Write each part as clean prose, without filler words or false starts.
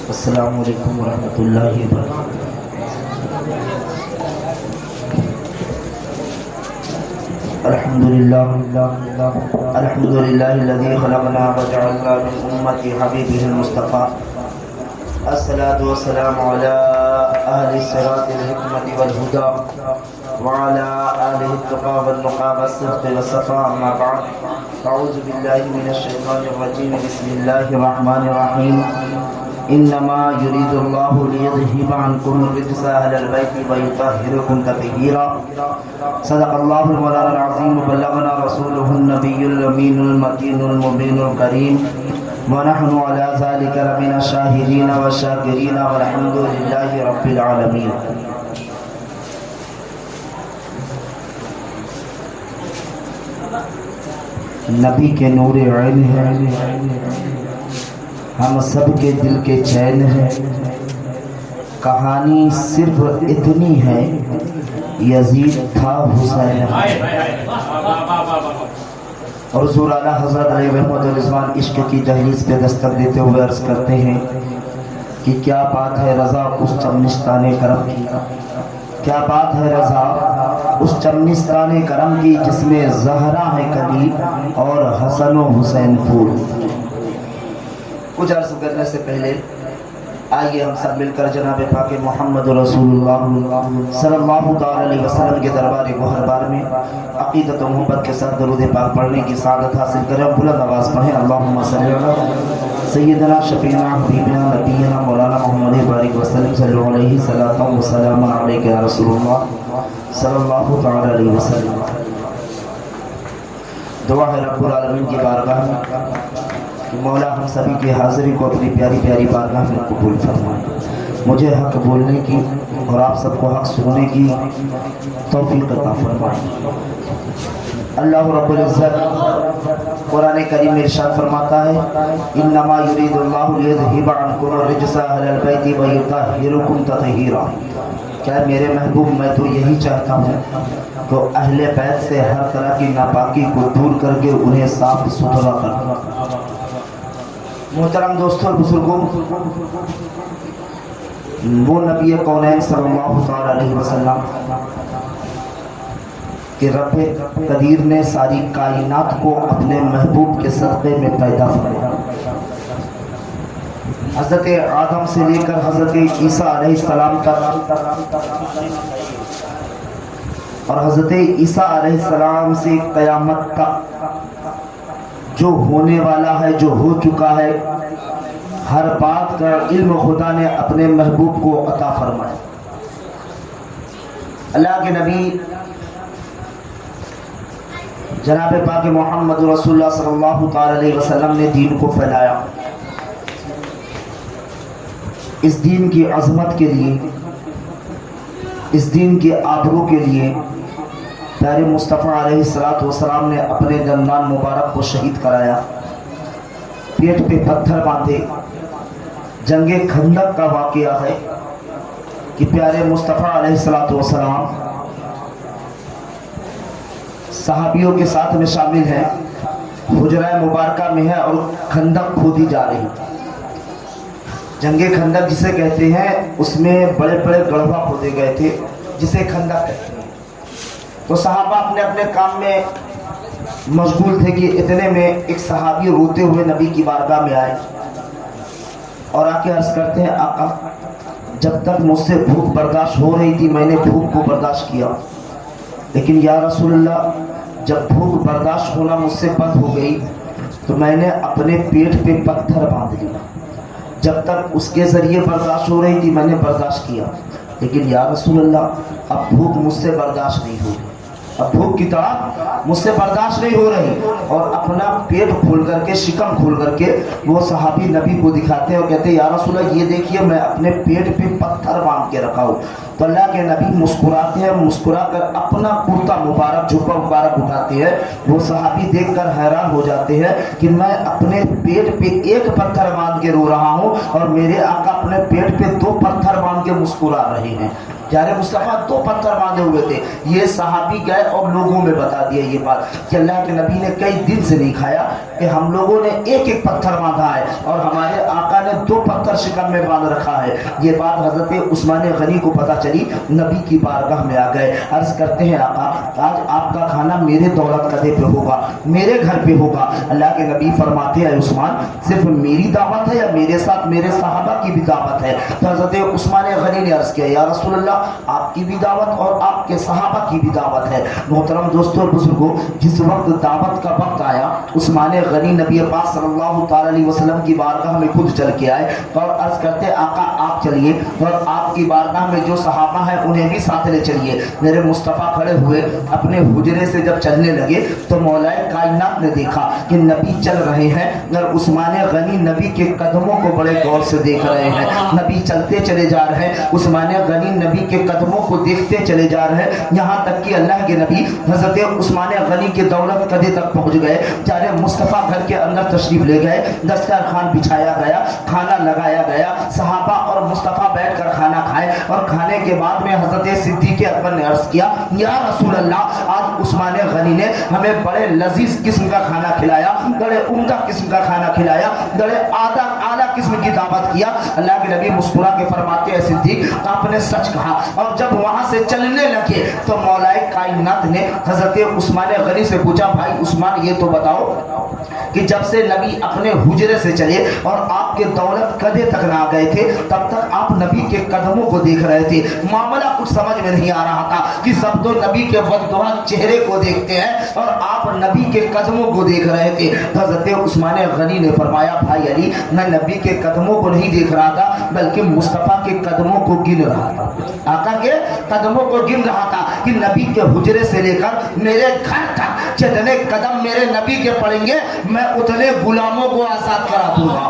السلام علیکم ورحمۃ اللہ وبرکاتہ۔ الحمد للہ الذی خلقنا وجعلنا من امتی حبیبہ المصطفیٰ، الصلاۃ والسلام علی اہل الصراط الحکمۃ والہدی وعلی آلہ التقیٰ والنقیٰ والصدق والصفاء، اما بعد، اعوذ باللہ من الشیطان الرجیم، بسم اللہ الرحمن الرحیم۔ انما يريد الله ليذهب عنكم الرجس اهل البيت ويطهركم تطهيرا۔ صدق الله المولانا العظيم وبلغنا رسوله النبي الامين المكين المبين الكريم، ونحن على ذلك لمن الشاهدين والشاكرين، والحمد لله رب العالمين۔ نبی کے نور عین ہے، ہم سب کے دل کے چین ہے، کہانی صرف اتنی ہے، یزید تھا حسین ہے۔ اور حضور اعلیٰ حضرت علیہ رحمت الرضوان عشق کی دہلیز پہ دستک دیتے ہوئے عرض کرتے ہیں کہ کیا بات ہے رضا اس چمنستان کرم کی، کیا بات ہے رضا اس چمنستان کرم کی، جس میں زہرا ہے کلی اور حسن و حسین پھول۔ کچھ عرض کرنے سے پہلے آئیے ہم سب مل کر جناب پاک محمد رسول اللہ صلی اللہ تعالی علیہ وسلم کے دربار گوہربار میں عقیدت و محبت کے ساتھ درود پاک پڑھنے کی سعادت حاصل کریں۔ بلند آواز پڑھیں، اللہم صلی علی سیدنا شفیعنا حبیبنا نبینا مولانا محمد بارک وسلم صلی اللہ علیہ صلاۃ و سلام علیک یا رسول اللہ صلی اللہ تعالی علیہ وسلم۔ دعا ہے رب العالمین کی بارگاہ میں کہ مولا ہم سبھی کی حاضری کو اپنی پیاری پیاری بارگاہ میں قبول فرمائے، مجھے حق بولنے کی اور آپ سب کو حق سننے کی توفیق عطا فرمائے۔ اللہ رب العزت قرآن کریم میں ارشاد فرماتا ہے، انما یرید اللہ لیذہب عنکم الرجس اہل البیت ویطہرکم تطہیرا۔ کیا میرے محبوب، میں تو یہی چاہتا ہوں کہ اہل بیت سے ہر طرح کی ناپاکی کو دور کر کے انہیں صاف ستھرا کر۔ محترم دوستوں اور بزرگوں، وہ نبی کونین صلی اللہ تعالی علیہ وسلم کہ رب قدیر نے ساری کائنات کو اپنے محبوب کے صدقے میں پیدا فرمایا۔ حضرت آدم سے لے کر حضرت عیسیٰ علیہ السلام تک، اور حضرت عیسیٰ علیہ السلام سے قیامت تک جو ہونے والا ہے، جو ہو چکا ہے، ہر بات کا علم خدا نے اپنے محبوب کو عطا فرمایا۔ اللہ کے نبی جناب پاک محمد رسول اللہ صلی اللہ تعالی علیہ وسلم نے دین کو پھیلایا۔ اس دین کی عظمت کے لیے، اس دین کے آبرو کے لیے پیارے مصطفیٰ علیہ السلام نے اپنے دندان مبارک کو شہید کرایا، پیٹ پہ پتھر باندھے۔ جنگ خندق کا واقعہ ہے کہ پیارے مصطفیٰ علیہ السلام صحابیوں کے ساتھ میں شامل ہیں، حجرہ مبارکہ میں ہے اور خندق کھودی جا رہی۔ جنگ خندق جسے کہتے ہیں، اس میں بڑے بڑے گڑھوا کھودے گئے تھے جسے خندق کہتے ہیں۔ تو صحابہ اپنے اپنے کام میں مشغول تھے کہ اتنے میں ایک صحابی روتے ہوئے نبی کی بارگاہ میں آئے اور آ کے عرض کرتے ہیں، آقا جب تک مجھ سے بھوک برداشت ہو رہی تھی میں نے بھوک کو برداشت کیا، لیکن یا رسول اللہ جب بھوک برداشت ہونا مجھ سے بند ہو گئی تو میں نے اپنے پیٹ پہ پتھر باندھ لیا۔ جب تک اس کے ذریعے برداشت ہو رہی تھی میں نے برداشت کیا، لیکن یا رسول اللہ اب بھوک مجھ سے برداشت نہیں ہو رہی، اب بھوک کی طرح مجھ سے برداشت نہیں ہو رہی۔ اور اپنا پیٹ کھول کر کے، شکم کھول کر کے وہ صحابی نبی کو دکھاتے ہیں اور کہتے ہیں، یا رسول اللہ یہ دیکھیے میں اپنے پیٹ پہ پتھر باندھ کے رکھا ہوں۔ تو اللہ کے نبی مسکراتے ہیں، مسکرا کر اپنا کرتا مبارک، جھبا مبارک اٹھاتے ہیں۔ وہ صحابی دیکھ کر حیران ہو جاتے ہیں کہ میں اپنے پیٹ پہ ایک پتھر باندھ کے رو رہا ہوں اور میرے آقا اپنے پیٹ پہ 2 پتھر باندھ کے مسکرا رہے ہیں۔ प्यारे मुस्तफ़ा 2 पत्थर बांधे हुए थे। ये सहाबी गए और लोगों में बता दिया ये बात कि अल्लाह के नबी ने कई दिन से नहीं खाया कि हम लोगों ने एक एक पत्थर बांधा है और हमारे आका ने 2 पत्थर शिकम में बांध रखा है। ये बात हजरत उस्मान गनी को पता चली, नबी की बारगाह में आ गए। अर्ज करते हैं आका आज आपका खाना मेरे दौलत कदे पे होगा, मेरे घर पे होगा। अल्लाह के नबी फरमाते हैं उस्मान सिर्फ मेरी दावत है या मेरे साथ मेरे सहाबा की भी दावत है? तो हजरत उस्मान गनी ने अर्ज किया या रसूल अल्लाह आपकी भी दावत और आपके सहाबा की भी दावत है। मोहतरम दोस्तों और बुजुर्गों, जिस वक्त दावत का वक्त आया उस्मान गनी नबी पाक सल्लल्लाहु ताला अलैहि वसल्लम की बारगाह में खुद चल के आए और अर्ज करते आका आप चलिए और आपकी बारगाह में जो सहाबा है उन्हें भी साथ ले चलिए। मेरे मुस्तफ़ा खड़े हुए अपने हुजरे से जब चलने लगे तो मौलाए कायनात ने देखा कि नबी चल रहे हैं और उस्मान गनी नबी के कदमों को बड़े गौर से देख रहे हैं। नबी चलते चले जा रहे हैं, उस्मान गनी नबी के कदमों को देखते चले जा रहे हैं, यहाँ तक कि अल्लाह के नबी हजरत उस्मान गनी के दौलत कदे तक पहुँच गए। चाहे मुस्तफ़ा घर के अंदर तशरीफ ले गए, दस्तरखान बिछाया गया, खाना लगाया गया, सहाबा और मुस्तफ़ा बैठकर खाना खाए और खाने के बाद में हजरत सिद्दीक़ अकबर ने अर्ज किया या रसूल अल्लाह आज उस्मान गनी ने हमें बड़े लजीज किस्म का खाना खिलाया, बड़े उम्दा किस्म का खाना खिलाया, बड़े आला किस्म की दावत किया। अल्लाह के नबी मुस्कुरा के फरमाते हैं सिद्दीक आपने सच कहा। और जब वहां से चलने लगे तो मौलाए कायनात ने हजरत उस्मान गनी से पूछा भाई उस्मान ये तो बताओ कि जब से नबी अपने हुजरे से चले और आपके दौलत कदे तक ना गए थे तब तक आप नबी के कदमों को देख रहे थे, मामला कुछ समझ में नहीं आ रहा था कि सब तो नबी के बददुआ चेहरे को देखते हैं और आप नबी के कदमों को देख रहे थे। हजरत उस्मान गनी ने फरमाया भाई अली मैं नबी के कदमों को नहीं देख रहा था बल्कि मुस्तफ़ा के कदमों को गिन रहा था, आका के कदमों को गिन रहा था कि नबी के हुजरे से लेकर मेरे घर तक जितने कदम मेरे नबी के पड़ेंगे मैं उतने गुलामों को आजाद करा दूंगा,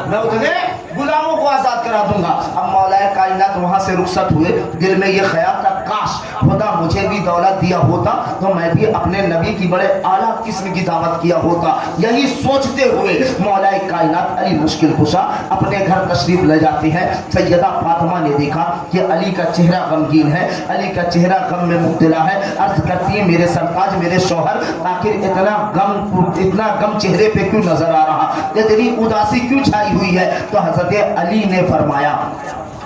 मैं उतने गुलामों को आजाद करा दूंगा। अब मौलाए कायनात वहां से रुखसत हुए, दिल में ये ख्याल था काश खुदा मुझे भी दौलत दिया होता तो मैं भी अपने नबी की बड़े आला किस्म की दावत किया होता। यही सोचते हुए मौलाए कायनात अली मुश्किल कुशा अपने घर तशरीफ ले जाते हैं। सैयदा फातिमा ने देखा कि अली का चेहरा गमगीन है, अली का चेहरा गम में मुब्तला है। अर्ज करती है मेरे सरताज मेरे शौहर आखिर इतना गम चेहरे पे क्यों नजर आ रहा, इतनी उदासी क्यों छाई हुई है? तो हजरत अली ने फरमाया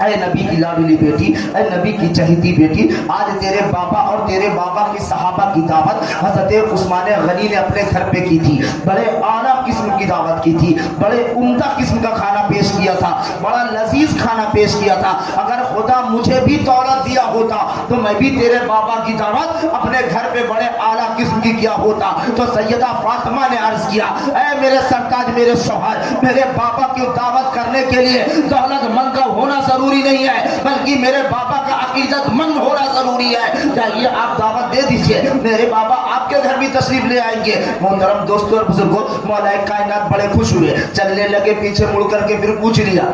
ऐ नबी की लाडली बेटी, ऐ नबी की चहेती बेटी, आज तेरे बाबा और तेरे बाबा की सहाबा की दावत हजरत उस्मान गनी ने अपने घर पे की थी, बड़े आला किस्म की दावत की थी, बड़े उम्दा किस्म का खाना पेश किया था, बड़ा लजीज खाना पेश किया था। अगर खुदा मुझे भी दौलत दिया होता तो मैं भी तेरे बाबा की दावत अपने घर पे बड़े आला किस्म की किया होता। तो सैयदा फातिमा ने अर्ज किया ऐ मेरे सरताज मेरे शौहर, मेरे बाबा की दावत करने के लिए दौलतमंद का होना जरूरी नहीं है बल्कि मेरे बाबा का अकीदतमंद होना जरूरी है। चाहिए आप दावत दे दीजिए, मेरे बाबा आपके घर भी तशरीफ ले आएंगे। मोहतरम दोस्तों और बुजुर्गों, मौलाए कायनात बड़े खुश हुए, चलने लगे, पीछे मुड़ करके फिर पूछ लिया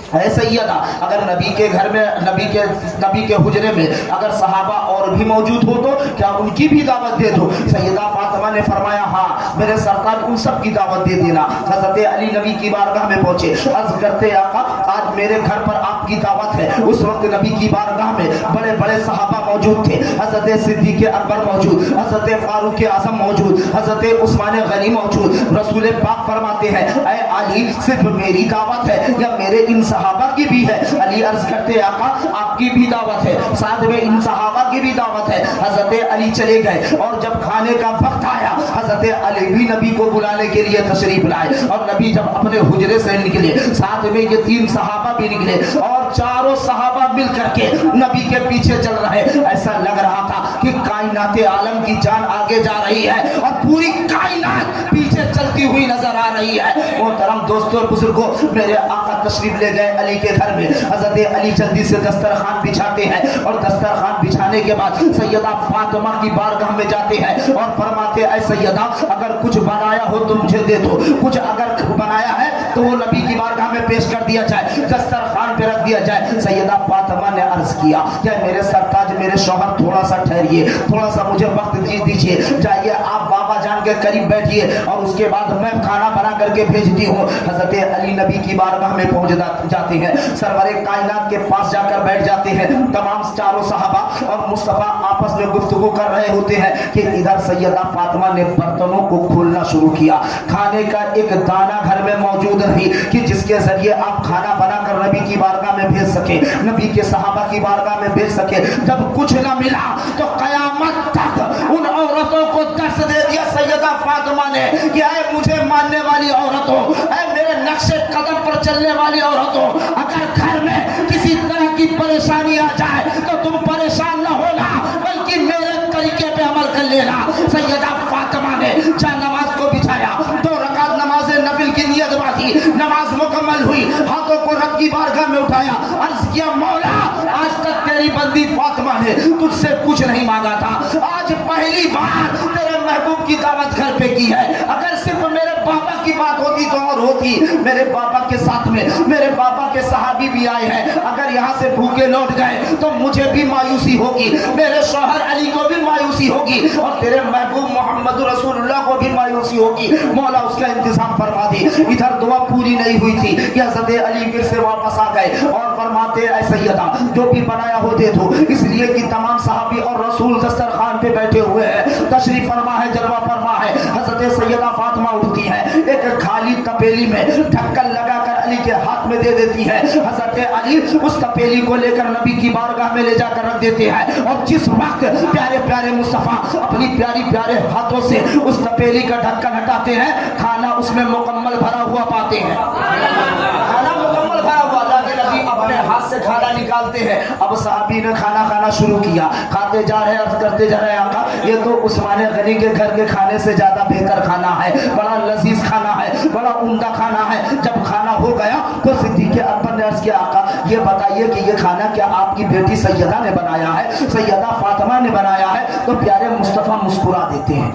है सैयदा अगर नबी के घर में नबी के हुजरे में अगर सहाबा और भी मौजूद हो तो क्या उनकी भी दावत दे दो? सैयदा फातिमा ने फरमाया हाँ मेरे सरकार उन सब की दावत दे देना। हजरत अली नबी की बारगाह में पहुंचे, अर्ज करते आका आज मेरे घर पर आपकी दावत है। उस वक्त नबी की बारगाह में बड़े बड़े सहाबा मौजूद थे, हजरत सिद्दीक़ अकबर मौजूद, हजरत फारूक आजम मौजूद, हजरत उस्मान गनी मौजूद। रसूल पाक फरमाते हैं ऐ अली सिर्फ मेरी दावत है या मेरे इन सहाबा की भी है? अली अर्ज करते आका आपकी भी दावत है, साथ में इन सहाबा की भी दावत है। हजरत अली चले गए और जब खाने का वक्त आया हजरत अली भी नबी को बुलाने के लिए तशरीफ लाए और नबी जब अपने हुजरे से निकले साथ में ये 3 सहाबा भी निकले और चारों सहाबा मिल करके नबी के पीछे चल रहे। ऐसा लग रहा था कि कायनात आलम की जान आगे जा रही है और पूरी कायनात पीछे चलती हुई नजर आ रही है। मोहतरम दोस्तों और बुजुर्गों, मेरे आका तशरीफ ले गए अली के घर में। हजरत अली जल्दी से दस्तरखान बिछाते हैं और दस्तरखान बिछाने के बाद सैयदा फातिमा की बारगाह में जाते हैं और फरमाते ऐ सैयदा अगर कुछ बनाया हो तो मुझे दे दो, कुछ अगर बनाया है तो वो नबी की बारगाह में पेश कर दिया जाए, दस्तरखान पे रख दिया जाए। सैयदा फातिमा ने अर्ज किया क्या मेरे सरताज मेरे शौहर थोड़ा सा ठहरिए, चाहिए, थोड़ा सा मुझे वक्त दीजिए, जाइए आप बाबा जान के करीब बैठिए और उसके बाद मैं खाना बना करके भेजती हूँ। हजरत अली नबी की बारगाह में पहुंच जाते हैं, सरवरे कायनात के पास जाकर बैठ जाते हैं। तमाम चारों सहाबा और मुस्तफा आपस में गुफ्तगू कर रहे होते हैं कि इधर सैयदा फातिमा ने बर्तनों को खोलना शुरू किया। खाने का एक दाना घर में मौजूद नहीं कि जिसके जरिए आप खाना बनाकर नबी की बारगाह में भेज सके, नबी के सहाबा की बारगाह में भेज सके। जब कुछ न मिला तो कयामत तक उन औरतों को दर्श दे दिया सैयदा फातिमा ने कि ऐ मुझे मानने वाली औरतों, ऐ मेरे नक्शे कदम पर चलने वाली औरतों, अगर घर में किसी तरह की परेशानी आ जाए तो तुम परेशान न होना, बल्कि मेरे तरीके पे अमल कर लेना। सैयदा फातिमा ने जा नमाज को बिछाया, 2 रकात नमाज नफिल की नियत बांधी, नमाज मुकम्मल हुई, हाथों को रब की बारगाह में उठाया, अर्ज किया मौला आज तक तेरी बंदी फातिमा ने तुझसे कुछ नहीं मांगा था, आज पहली बार तेरे महबूब की दावत घर पे की है। अगर सिर्फ मेरे बाबा की बात होती तो और होती, मेरे बाबा के साथ में मेरे बाबा के सहाबी भी आए हैं, अगर यहाँ से भूखे लौट गए तो मुझे भी मायूसी होगी, मेरे शौहर अली को भी मायूसी होगी और तेरे महबूब मोहम्मद रसूलुल्लाह को भी मायूसी होगी। मौला उसका इंतजाम फरमा दे। इधर दुआ पूरी नहीं हुई थी कि हज़रत अली फिर से वापस आ गए और फरमाते ऐ सैयदा जो भी बनाया हो दे दो, इसलिए कि तमाम सहाबी और रसूल दस्तरखान पे बैठे हुए हैं, तशरीफ फरमा है, जलवा फरमा है। हज़रत सैयदा फातिमा उठती है, एक खाली तपेली में ढक्कन लगाकर अली के हाथ में दे देती है। हज़रत अली उस तपेली को लेकर नबी की बारगाह में ले जाकर रख देते हैं और जिस वक्त प्यारे प्यारे मुस्तफा अपनी प्यारी प्यारे हाथों से उस तपेली का ढक्कन हटाते हैं, खाना उसमें मुकम्मल भरा हुआ पाते हैं। खाना मुकम्मल भरा हुआ, नबी अपने हाथ से खाना निकालते हैं। अब सहाबी ने खाना खाना शुरू किया, खाते जा रहे अर्ज करते जा रहे आका ये तो उस्मान गनी के घर के खाने से ज्यादा बेहतर खाना है, बड़ा लजीज खाना है, बड़ा उम्दा खाना है। जब खाना हो गया तो सिद्दीक़ अकबर ने अर्ज किया आका ये बताइए कि ये खाना क्या आपकी बेटी सैयदा ने बनाया है, सैयदा फातिमा ने बनाया है? तो प्यारे मुस्तफा मुस्कुरा देते हैं।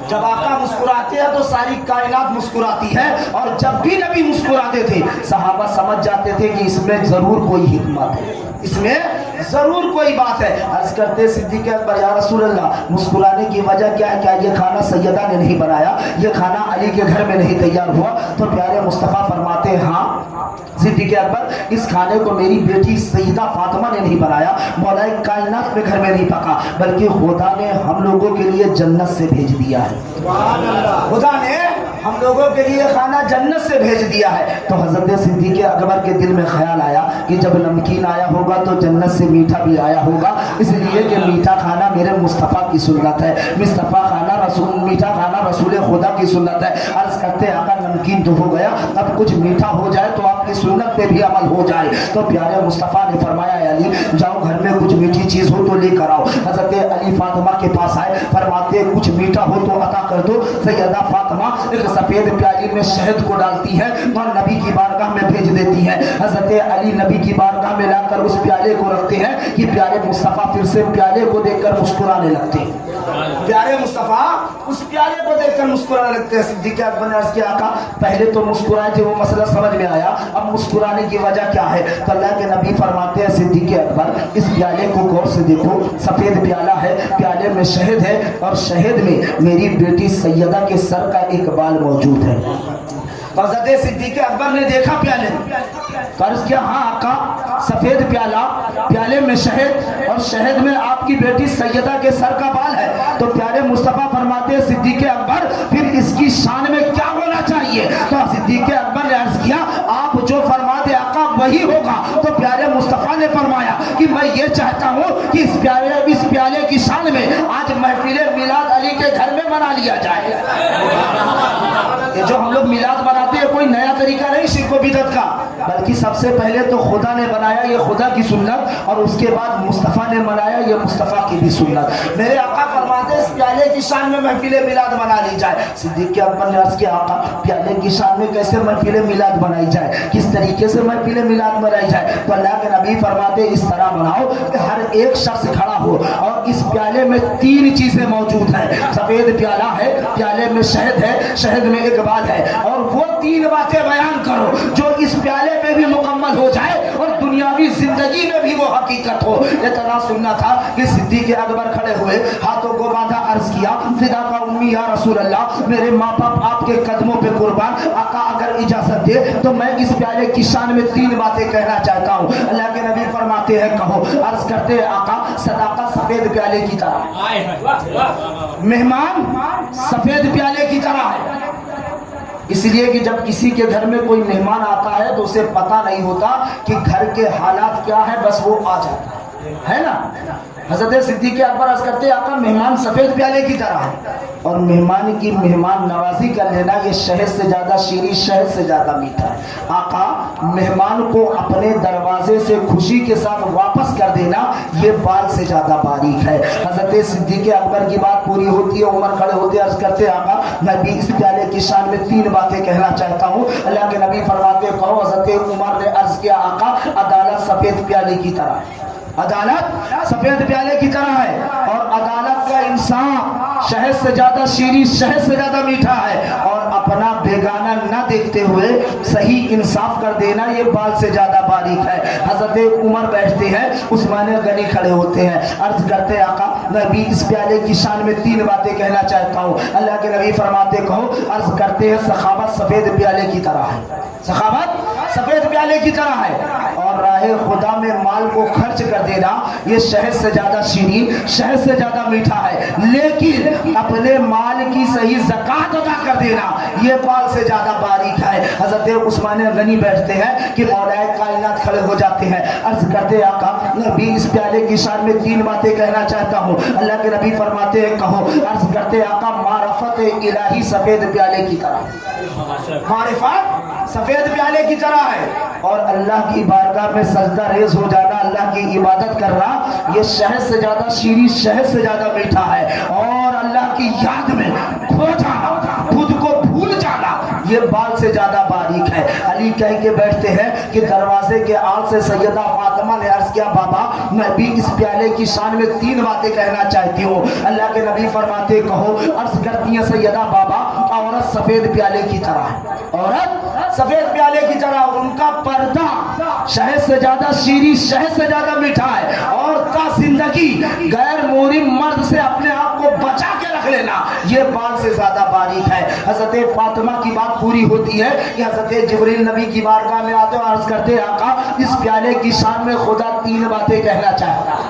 जब आका मुस्कुराते हैं तो सारी कायनात मुस्कुराती है और जब भी नबी मुस्कुराते थे सहाबा समझ जाते थे कि इसमें जरूर कोई हिकमत है, इसमें जरूर कोई बात है। अर्ज करते सिद्दीक़ अकबर या रसूल अल्लाह मुस्कुराने की वजह क्या है? क्या ये खाना सैयदा ने नहीं बनाया, ये खाना अली के घर में नहीं तैयार हुआ? तो प्यारे मुस्तफा फरमाते हैं हाँ सिद्दीक़ अकबर इस खाने को मेरी बेटी सैयदा फातिमा ने नहीं बनाया, मौलाए कायनात में घर में नहीं पका, बल्कि खुदा ने हम लोगों के लिए जन्नत से भेज दिया है। खुदा ने हम लोगों के लिए खाना जन्नत से भेज दिया है। तो हजरत सिद्दीक़ अकबर के दिल में ख्याल आया कि जब नमकीन आया होगा तो जन्नत से मीठा भी आया होगा, इसलिए कि मीठा खाना मेरे मुस्तफ़ा की सुन्नत है, मुस्तफ़ा खाना रसूल, मीठा खाना रसूल खुदा की सुन्नत है। अर्ज करते आका नमकीन तो हो गया, अब कुछ मीठा हो जाए तो आपकी सुन्नत पे भी अमल हो जाए। तो प्यारे मुस्तफ़ा ने फरमाया अली जाओ घर में कुछ मीठी चीज़ हो तो लेकर आओ। हजरत अली फातिमा के पास आए, फरमाते कुछ मीठा हो तो अता कर दो। सैयदा फातिमा एक सफेद प्याली में शहद को डालती है और नबी की बारगाह में भेज देती है। हजरत अली नबी की बारगाह में लाकर उस प्याले को रखते हैं कि प्यारे मुस्तफ़ा फिर से प्याले को देखकर मुस्कुराने लगते हैं। प्यारे मुस्तफ़ा उस प्याले को देखकर मुस्कुराने लगते हैं। सिद्दीक़ अकबर ने अर्ज़ किया आका पहले तो मुस्कुराए थे, वो मसला समझ में आया, अब मुस्कुराने की वजह क्या है? तो अल्लाह के नबी फरमाते हैं सिद्दीक़ अकबर इस प्याले को गौर से देखो, सफेद प्याला है, प्याले में शहद है और शहद में मेरी बेटी सैयदा के सर का एक बाल मौजूद है। हज़रत सिद्दीक़ अकबर ने देखा प्याले, कर्ज किया हाँ आका सफेद प्याला, प्याले में शहद और शहद में आपकी बेटी सैयदा के सर का बाल है। तो प्यारे मुस्तफ़ा फरमाते हैं सिद्दीक़ अकबर फिर इसकी शान में क्या होना चाहिए? तो सिद्दीक़ अकबर ने अर्ज किया आप जो फरमा दे आका वही होगा। तो प्यारे मुस्तफ़ा ने फरमाया कि मैं ये चाहता हूँ कि इस प्याले की शान में आज महफिल मिलाद अली के घर में मना लिया जाए। ये जो हम लोग मिलाद बनाते हैं कोई नया तरीका नहीं शिर्क व बिदअत का, बल्कि सबसे पहले तो खुदा ने बनाया, ये खुदा की सुन्नत, और उसके बाद मुस्तफ़ा ने बनाया, ये मुस्तफ़ा की भी सुन्नत। मेरे आका फरमाते इस प्याले की शान में महफिल मिलाद बना ली जाए। सिद्दीक़ अकबर ने अर्ज़ किया आका प्याले की शान में कैसे महफिल मिलाद बनाई जाए, किस तरीके से महफिल मिलाद बनाई जाए? तो अल्लाह के नबी फरमाते इस तरह बनाओ कि हर एक शख्स खड़ा हो और इस प्याले में 3 चीज़ें मौजूद हैं। सफ़ेद प्याला है, प्याले में शहद है, शहद में एक बात है, और वो 3 बातें बयान करो जो इस प्याले पे भी मुकम्मल हो जाए और दुनिया दुनियावी जिंदगी में भी वो हकीकत हो। इतना सुनना था कि सिद्दीक़ अकबर खड़े हुए, हाथों को बांधा, अर्ज किया, फिदा का उम्मी या रसूल अल्लाह, मेरे माँ बाप आपके कदमों पे कुर्बान, आका अगर इजाजत दे तो मैं इस प्याले की शान में 3 बातें कहना चाहता हूँ। अल्लाह के नबी फरमाते हैं कहो। अर्ज करते हैं आका, सदाकत सफेद प्याले की तरह, मेहमान सफेद प्याले की तरह है। इसलिए कि जब किसी के घर में कोई मेहमान आता है तो उसे पता नहीं होता कि घर के हालात क्या है, बस वो आ जाता है ना। हज़रत सिद्दीक़ अकबर अर्ज़ करते हैं आका, मेहमान सफ़ेद प्याले की तरह है, और मेहमान की मेहमान नवाजी कर लेना ये शहद से ज़्यादा शीरी, शहद से ज़्यादा मीठा है। आका, मेहमान को अपने दरवाजे से खुशी के साथ वापस कर देना ये बाल से ज़्यादा बारीक है। हज़रत सिद्दीक़ अकबर की बात पूरी होती है, उमर खड़े होते अर्ज़ करते आका, मैं भी इस प्याले की शान में 3 बातें कहना चाहता हूँ। अल्लाह के नबी फरमाते कहो। हज़रत उमर ने अर्ज़ किया आका, अदालत सफ़ेद प्याले की तरह है, अदालत सफेद प्याले की तरह है, और अदालत का इंसाफ शहद से ज्यादा शीरी, शहद से ज्यादा मीठा है, और अपना बेगाना न देखते हुए सही इंसाफ कर देना ये बाल से ज्यादा बारीक है। हजरत उमर बैठते हैं, उस्मान गनी खड़े होते हैं, अर्ज करते आका, मैं भी इस प्याले की शान में 3 बातें कहना चाहता हूँ। अल्लाह के नबी फरमाते कहो। अर्ज करते हैं सखावत सफेद प्याले की तरह है, सखावत सफेद प्याले की तरह है, और राहे खुदा में माल को खर्च कर देना ये शहद से ज्यादा शीरीन, शहद से ज्यादा मीठा है, लेकिन अपने माल की सही ज़कात अदा कर देना ये बाल से ज्यादा बारीक है। हजरत उस्मान गनी बैठते हैं कि मौलाए कायनात खड़े हो जाते हैं, अर्ज करते आका, मैं भी इस प्याले की शान में 3 बातें कहना चाहता हूँ। अल्लाह के नबी फरमाते हैं कहो। अर्ज करते आका, मारफत इलाही सफेद प्याले की तरह, मारिफत सफेद प्याले की तरह है, और अल्लाह की बारगाह में सजदा रेज हो जाना, अल्लाह की इबादत करना ये शहद से ज्यादा शीरी, शहद से ज्यादा मीठा है, और अल्लाह की याद में खो जाना, खुद को भूल जाना ये बाल से ज्यादा बारीक है। अली कह के बैठते हैं कि दरवाजे के आड़ से सैयदा फातिमा ने अर्ज किया, बाबा मैं भी इस प्याले की शान में 3 बातें कहना चाहती हूँ। अल्लाह के नबी फरमाते कहो। अर्ज करती है सैयदा, बाबा औरत सफेद प्याले की तरह है, औरत सफेद प्याले की तरह, उनका पर्दा शहद से ज्यादा शीरी, शहद से ज्यादा मीठा है, और का जिंदगी गैर मोहरिम मर्द से अपने आप को बचा के रख लेना ये बाल से ज्यादा बारीक है। हजरत फातिमा की बात पूरी होती है कि हजरत जिब्रील नबी की बारगाह में आते और अर्ज करते आका, इस प्याले की शान में खुदा 3 बातें कहना चाहता है,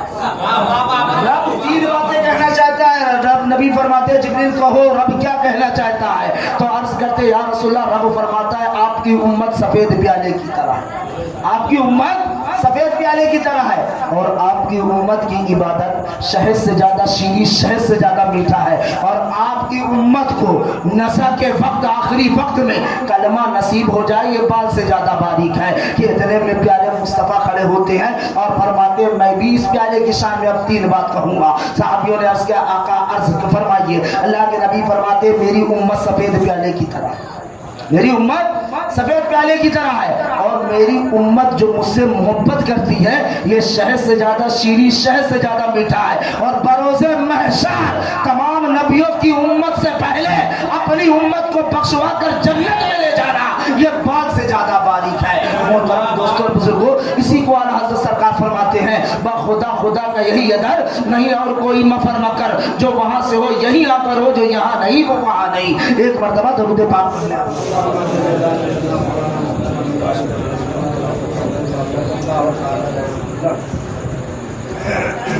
रब 3 बातें कहना चाहता है। रब नबी फरमाते जिब्रील कहो रब क्या कहना चाहता है, तो अर्ज करते या रसूलल्लाह, रब फरमाता है आपकी उम्मत सफेद प्याले की तरह है, आपकी उम्मत सफेद प्याले की तरह है, और आपकी उम्मत की इबादत शहद से ज्यादा शीरी, शहद से ज्यादा मीठा है, और आपकी उम्मत को नशा के वक्त, आखिरी वक्त में कलमा नसीब हो जाए ये बाल से ज्यादा बारीक है। कि इतने में प्याले मुस्तफ़ा खड़े होते हैं और फरमाते मैं भी इस प्याले की शान में अब 3 बात कहूंगा। साहबियों ने अर्ज किया आका अर्ज फरमाइए। अल्लाह के नबी फरमाते मेरी उम्मत सफेद प्याले की तरह, मेरी उम्मत सफेद प्याले की तरह है, और मेरी उम्मत जो मुझसे मोहब्बत करती है ये शहद से ज्यादा शीरी, शहद से ज्यादा मीठा है, और बरोज़े महशर तमाम नबियों की उम्मत से पहले अपनी उम्मत को बख्शवा कर जन्नत में ले जाना ये बाल से ज्यादा बारीक है। मोहतरम दोस्तों बुजुर्गों, इसी को आला हज़रत सरकार फरमाते हैं खुदा खुदा का यही अदर नहीं और कोई मफरमा कर, जो वहां से हो यही आकर हो, जो यहाँ नहीं वो वहां नहीं। एक मरतबा दरूद पाक पढ़ लें।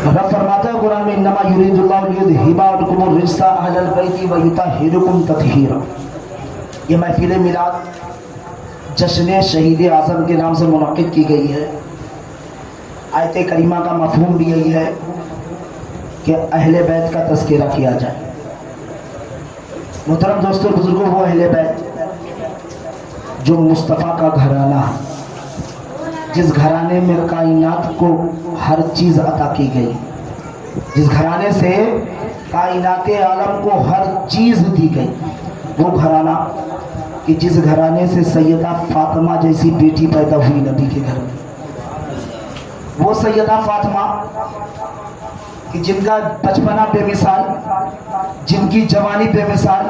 रब फरमाता है कुरान में इन्नमा युरीदुल्लाहु लियुज़हिबा अन्कुमुर रिज्सा अहलल बैति व युतहिरुकुम तत्हीरा। ये महफिल मिलाद जश्न शहीद आज़म के नाम से मुनक़िद की गई है। आयत करीमा का मफ़हूम भी यही है कि अहले बैत का तज़किरा किया जाए। मोहतरम दोस्तों बुजुर्गों, वो अहले बैत जो मुस्तफ़ा का घराना है, जिस घराने में कायनात को हर चीज़ अता की गई, जिस घराने से कायनात आलम को हर चीज़ दी गई, वो घराना कि जिस घराने से सैयदा फातिमा जैसी बेटी पैदा हुई नबी के घर में, वो सैयदा फातिमा कि जिनका बचपना बेमिसाल, जिनकी जवानी बेमिसाल,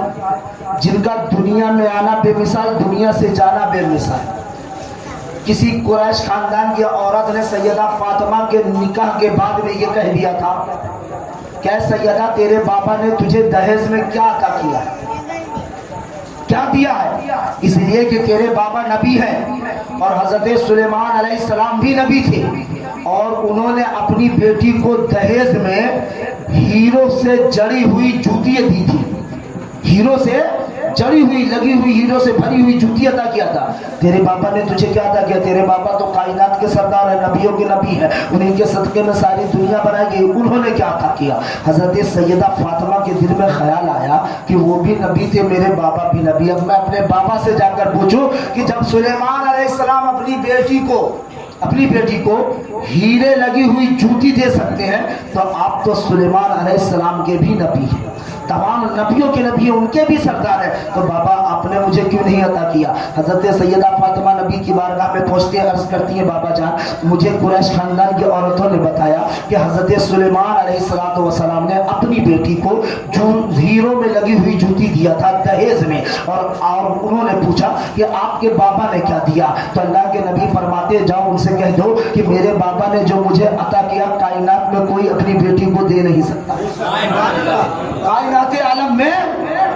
जिनका दुनिया में आना बेमिसाल, दुनिया से जाना बेमिसाल, کسی قریش خاندان کی عورت نے سیدہ فاطمہ کے نکاح کے بعد میں یہ کہہ دیا تھا کہ سیدہ تیرے بابا نے تجھے دہیز میں کیا عطا کیا ہے، کیا دیا ہے؟ اس لیے کہ تیرے بابا نبی ہیں اور حضرت سلیمان علیہ السلام بھی نبی تھے، اور انہوں نے اپنی بیٹی کو دہیز میں ہیروں سے جڑی ہوئی جوتیاں دی تھی، ہیروں سے جڑی ہوئی لگی ہوئی ہیروں سے بھری ہوئی جوتی عطا کیا تھا۔ تیرے بابا نے تجھے کیا عطا کیا؟ تیرے بابا تو کائنات کے سردار ہیں، نبیوں کے نبی ہیں، انہیں کے صدقے میں ساری دنیا بنائی گئی، انہوں نے کیا عطا کیا؟ حضرت سیدہ فاطمہ کے دل میں خیال آیا کہ وہ بھی نبی تھے، میرے بابا بھی نبی، اب میں اپنے بابا سے جا کر پوچھوں کہ جب سلیمان علیہ السلام اپنی بیٹی کو ہیرے لگی ہوئی جوتی دے سکتے ہیں تو آپ تو سلیمان علیہ السلام کے بھی نبی ہیں، تمام نبیوں کے نبی ہیں، ان کے بھی سردار ہیں، تو بابا آپ نے مجھے کیوں نہیں عطا کیا؟ حضرت سیدہ فاطمہ نبی کی بارگاہ میں پہنچتے عرض کرتی ہیں بابا جان مجھے قریش خاندان کی عورتوں نے بتایا کہ حضرت سلیمان علیہ السلام نے اپنی بیٹی کو جو ہیروں میں لگی ہوئی جوتی دیا تھا دہیز میں، اور انہوں نے پوچھا کہ آپ کے بابا نے کیا دیا؟ تو اللہ کے نبی فرماتے جاؤ ان سے کہہ دو کہ میرے بابا نے جو مجھے عطا کیا کائنات میں کوئی اپنی بیٹی کو دے نہیں سکتا، کائنات عالم میں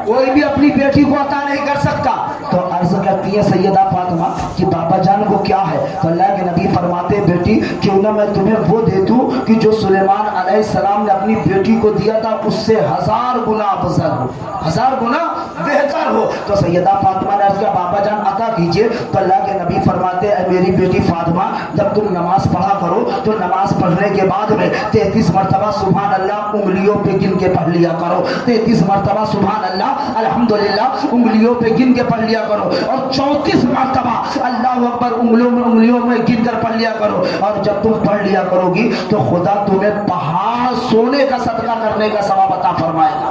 کوئی بھی اپنی بیٹی کو عطا نہیں کر سکتا۔ تو عرض کرتی ہے سیدہ فاطمہ کہ بابا جان کو کیا ہے؟ تو اللہ کے نبی فرماتے بیٹی کیوں نہ میں تمہیں وہ دے دوں کہ جو سلیمان علیہ السلام نے اپنی بیٹی کو دیا تھا اس سے 1000 گنا افضل ہو، 1000 گنا بہتر ہو۔ تو سیدہ فاطمہ نے عرض کیا بابا جان عطا کیجئے۔ تو اللہ کے نبی فرماتے اے میری بیٹی فاطمہ جب تم نماز پڑھا کرو تو نماز پڑھنے کے بعد میں 33 مرتبہ سبحان اللہ انگلیوں پہ گن کے پڑھ لیا کرو، 33 مرتبہ سبحان اللہ الحمدللہ انگلیوں پہ گن کے پڑھ لیا کرو، اور 34 مرتبہ اللہ اکبر انگلیوں میں گن کر پڑھ لیا کرو، اور جب تم پڑھ لیا کرو گی تو خدا تمہیں پہاڑ سونے کا صدقہ کرنے کا ثواب عطا فرمائے گا۔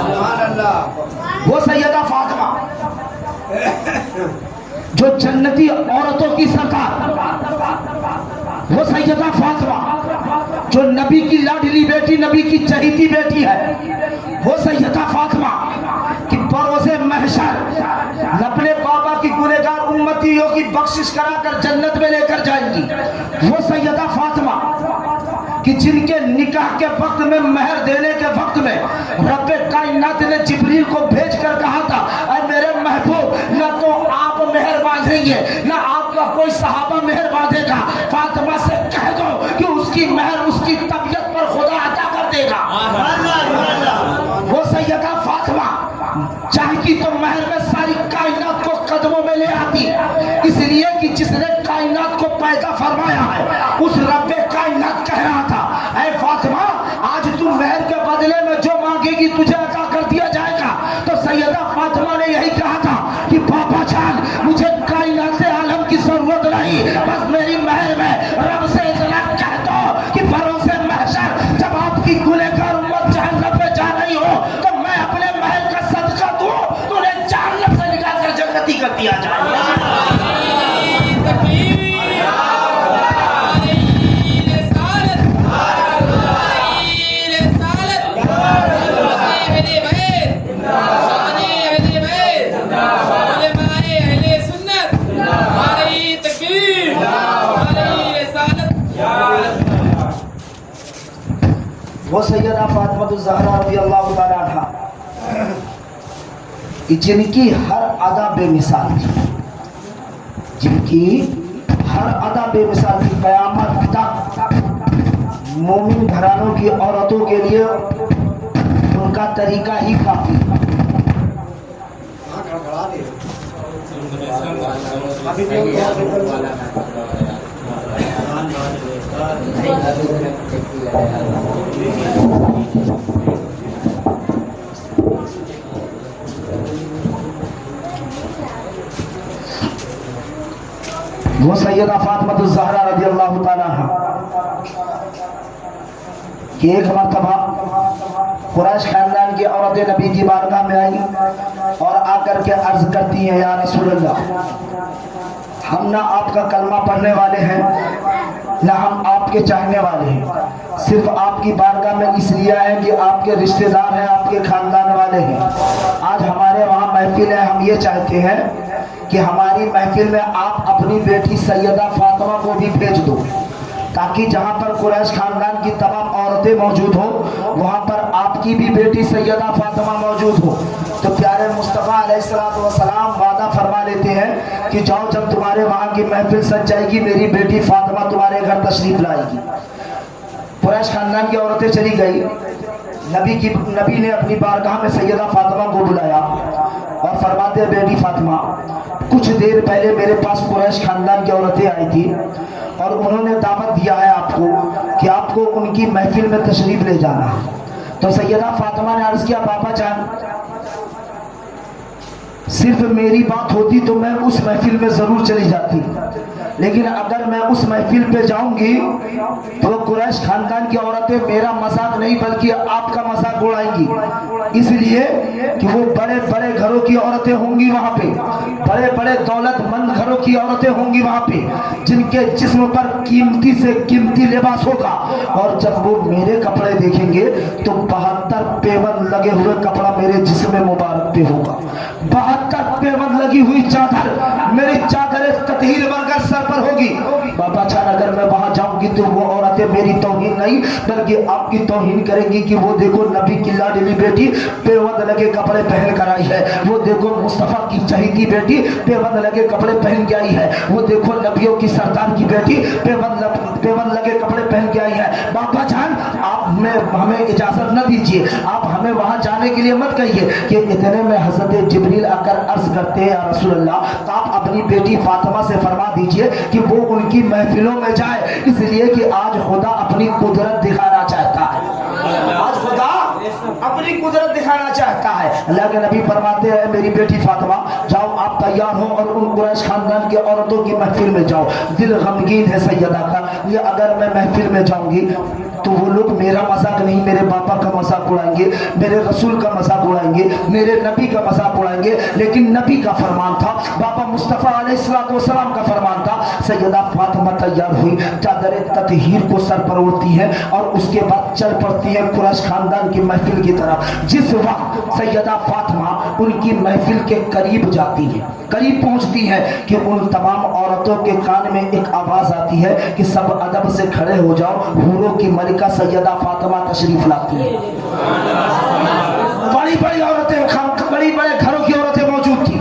سبحان اللہ۔ وہ سیدہ فاطمہ جو جنتی عورتوں کی سرکار، وہ سیدہ فاطمہ جو نبی کی لاڈلی بیٹی، نبی کی چہیتی بیٹی ہے، وہ سیدہ فاطمہ کہ بروز محشر اپنے بابا کی گنہگار امتیوں کی بخشش کرا کر جنت میں لے کر جائیں گی، وہ سیدہ فاطمہ کہ جن کے نکاح کے وقت میں مہر دینے کے وقت میں رب کائنات نے جبریل کو بھیج کر کہا تھا اے میرے محبوب نہ تو آپ مہر باندھیں گے نہ آپ کا کوئی صحابہ مہر باندھے گا، فاطمہ سے کہہ دو کہ اس کی مہر اس کی طبیعت پر خدا عطا کر دے گا۔ وہ سیدہ فاطمہ چاہتی تو مہر میں ساری کائنات کو قدموں میں لے آتی، اس لیے کہ جس نے کائنات کو پیدا فرمایا ہے اس رب کائنات کہہ رہا تھا اے فاطمہ آج تم مہر کے بدلے میں جو مانگے گی تجھے عطا کر دیا جائے گا۔ تو سیدہ فاطمہ نے یہی کہا تھا کہ بابا جان مجھے کائنات عالم کی ضرورت نہیں، بس میری مہر میں رب سے اتنا کہہ دو کہ بروز محشر جب آپ کی گنہگار امت جہنم پہ جا رہی ہو تو میں اپنے مہر کا صدقہ دوں تو انہیں جہنم سے نکال کر جنتی کر دیا جائے۔ وہ سیدہ فاطمہ الزہرا رضی اللہ تعالی عنہا جن کی ہر ادا بے مثال تھی، جن کی ہر ادا بے مثال تھی، قیامت تک مومن گھرانوں کی عورتوں کے لیے ان کا طریقہ ہی کافی۔ وہ سیدہ فاطمہ الزہرا رضی اللہ تعالیٰ عنہا کہ ایک مرتبہ قریش خاندان کی عورتیں نبی کی بارگاہ میں آئی اور آ کر کے عرض کرتی ہیں یا رسول اللہ ہم نہ آپ کا کلمہ پڑھنے والے ہیں نہ ہم آپ کے چاہنے والے ہیں، صرف آپ کی بارگاہ میں اس لیے آئے کہ آپ کے رشتہ دار ہیں، آپ کے خاندان والے ہیں، آج ہمارے وہاں محفل ہے، ہم یہ چاہتے ہیں کہ ہماری محفل میں آپ اپنی بیٹی سیدہ فاطمہ کو بھی بھیج دو، تاکہ جہاں پر قریش خاندان کی تمام عورتیں موجود ہوں وہاں پر آپ کی بھی بیٹی سیدہ فاطمہ موجود ہو۔ تو پیارے مصطفیٰ علیہ السلام وعدہ فرما لیتے ہیں کہ جاؤ، جب تمہارے وہاں کی محفل سج جائے گی میری بیٹی فاطمہ تمہارے گھر تشریف لائے گی۔ قریش خاندان کی عورتیں چلی گئی، نبی نے اپنی بارگاہ میں سیدہ فاطمہ کو بلایا اور فرماتے ہیں بیٹی فاطمہ، کچھ دیر پہلے میرے پاس قریش خاندان کی عورتیں آئی تھی اور انہوں نے دعوت دیا ہے آپ کو کہ آپ کو ان کی محفل میں تشریف لے جانا ہے۔ تو سیدہ فاطمہ نے عرض کیا بابا جان، صرف میری بات ہوتی تو میں اس محفل میں ضرور چلی جاتی، لیکن اگر میں اس محفل پہ جاؤں گی تو قریش خاندان کی عورتیں میرا مذاق نہیں بلکہ آپ کا مذاق اڑائیں گی، اس لیے کہ وہ بڑے بڑے گھروں کی عورتیں ہوں گی وہاں پہ، بڑے بڑے دولت مند گھروں کی عورتیں ہوں گی وہاں پہ، جن کے جسم پر قیمتی سے قیمتی لباس ہوگا، اور جب وہ میرے کپڑے دیکھیں گے تو 72 پیون لگے ہوئے کپڑا میرے جسم مبارک پہ ہوگا، 72 پیون لگی ہوئی چادر، میری چادر تطہیر بن کر سر پر ہوگی۔ بابا جان اگر میں وہاں جاؤں گی تو وہ عورتیں میری توہین نہیں بلکہ آپ کی توہین کریں گی کہ وہ دیکھو نبی کی لاڈلی بیٹی پیوند لگے کپڑے پہن کر آئی ہے، وہ دیکھو مصطفیٰ کی چہیتی بیٹی پیوند لگے کپڑے پہن کے آئی ہے، وہ دیکھو نبیوں کی سردار کی بیٹی پیوند لگے کپڑے پہن کے آئی ہے۔ بابا جان آپ ہمیں اجازت نہ دیجیے، آپ ہمیں وہاں جانے کے لیے مت کہیے۔ کہ اتنے میں حضرت جبریل آ کر عرض کرتے ہیں یا رسول اللہ، تو آپ اپنی بیٹی فاطمہ سے فرما دیجئے کہ وہ ان کی محفلوں میں جائے، اس لیے کہ آج خدا اپنی قدرت دکھانا چاہتا ہے، آج خدا اپنی قدرت دکھانا چاہتا ہے۔ اللہ کے نبی فرماتے ہیں میری بیٹی فاطمہ جاؤ، آپ تیار ہو اور ان قریش خاندان کی عورتوں کی محفل میں جاؤ۔ دل غمگین ہے سیدہ کا، یہ اگر میں محفل میں جاؤں گی تو وہ لوگ میرا مذاق نہیں میرے باپا کا مذاق اڑائیں گے، میرے رسول کا مذاق اڑائیں گے، میرے نبی کا مذاق اڑائیں گے، لیکن نبی کا فرمان تھا، بابا مصطفیٰ علیہ السلام کا فرمان تھا۔ سیدہ فاطمہ تیار ہوئی، چادر تطہیر کو سر پر اوڑھتی ہے اور اس کے بعد چل پڑتی ہے قریش خاندان کی محفل کی طرف۔ جس وقت سیدہ فاطمہ ان کی محفل کے قریب جاتی ہے، قریب پہنچتی ہے کہ ان تمام عورتوں کے کان میں ایک آواز آتی ہے کہ سب ادب سے کھڑے ہو جاؤ، حوروں کی ملکہ سیدہ فاطمہ تشریف لاتی ہے۔ بڑی بڑی عورتیں، بڑی بڑے گھروں کی عورتیں موجود تھی،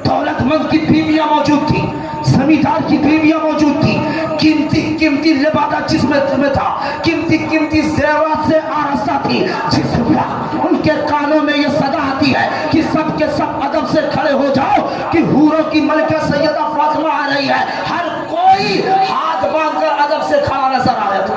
دولت مند کی بیویاں موجود تھی، زمیندار کی بیویاں موجود تھی، قیمتی قیمتی لباس جس میں تھا، قیمتی قیمتی زیورات سے آراستہ تھی۔ جس وقت ان کے کانوں میں یہ صدا آتی ہے کہ سب کے سب ادب سے کھڑے ہو جاؤ کہ حوروں کی ملکہ سیدہ فاطمہ آ رہی ہے، ہر کوئی ہاتھ باندھ کر ادب سے کھڑا نظر آ رہا تھا،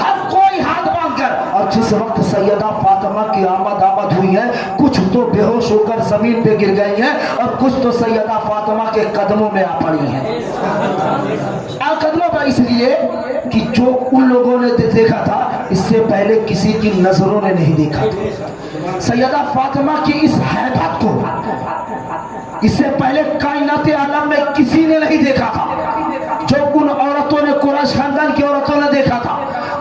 ہر کوئی ہاتھ باندھ کر۔ اور جس وقت سیدہ فاطمہ کی آمد ہوئی ہے، کچھ تو بے ہوش ہو کر زمین پہ گر گئی ہیں اور کچھ تو سیدہ فاطمہ کے قدموں میں آ پڑی ہیں۔ قدموں پر اس لیے کہ جو ان لوگوں نے دیکھا تھا اس سے پہلے کسی کی نظروں نے نہیں دیکھا تھا۔ سیدہ فاطمہ کی اس ہیبت کو اس سے پہلے کائنات عالم میں کسی نے نہیں دیکھا تھا، جو ان عورتوں نے قریش خاندان کی عورتوں نے دیکھا تھا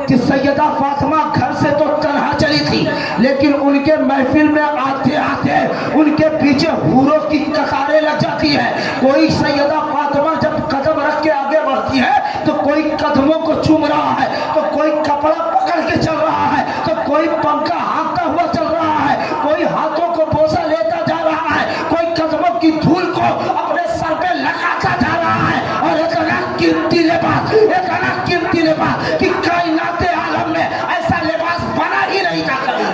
کہ سیدہ فاطمہ گھر سے تو تنہا چلی تھی، لیکن ان کے محفل میں آتے آتے ان کے پیچھے حوروں کی قطاریں لگ جاتی ہیں۔ کوئی سیدہ فاطمہ جب قدم رکھ کے آگے بڑھتی ہے تو کوئی قدموں کو چوم رہا ہے، تو کوئی کپڑا پکڑ کے چل رہا ہے، تو کوئی پنکھا ہانکتا ہوا چل رہا ہے، کوئی ہاتھوں کو بوسہ لیتا جا رہا ہے، کوئی قدموں کی دھول کو اپنے سر پہ لگاتا جا رہا ہے، اور اتنا قیمتی لباس، اتنا قیمتی لباس کہ کائنات عالم میں ایسا لباس بنا ہی نہیں تھا کبھی۔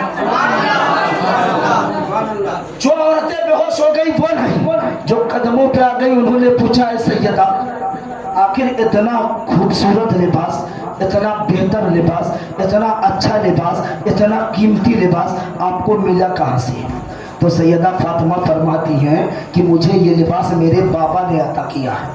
جو عورتیں بے ہوش ہو گئی وہ نہیں، جو قدموں پہ آ گئی انہوں نے پوچھا ہے سیدہ آخر اتنا خوبصورت لباس، اتنا بہتر لباس، اتنا اچھا لباس، اتنا قیمتی لباس آپ کو ملا کہاں سے؟ تو سیدہ فاطمہ فرماتی ہیں کہ مجھے یہ لباس میرے بابا نے عطا کیا ہے،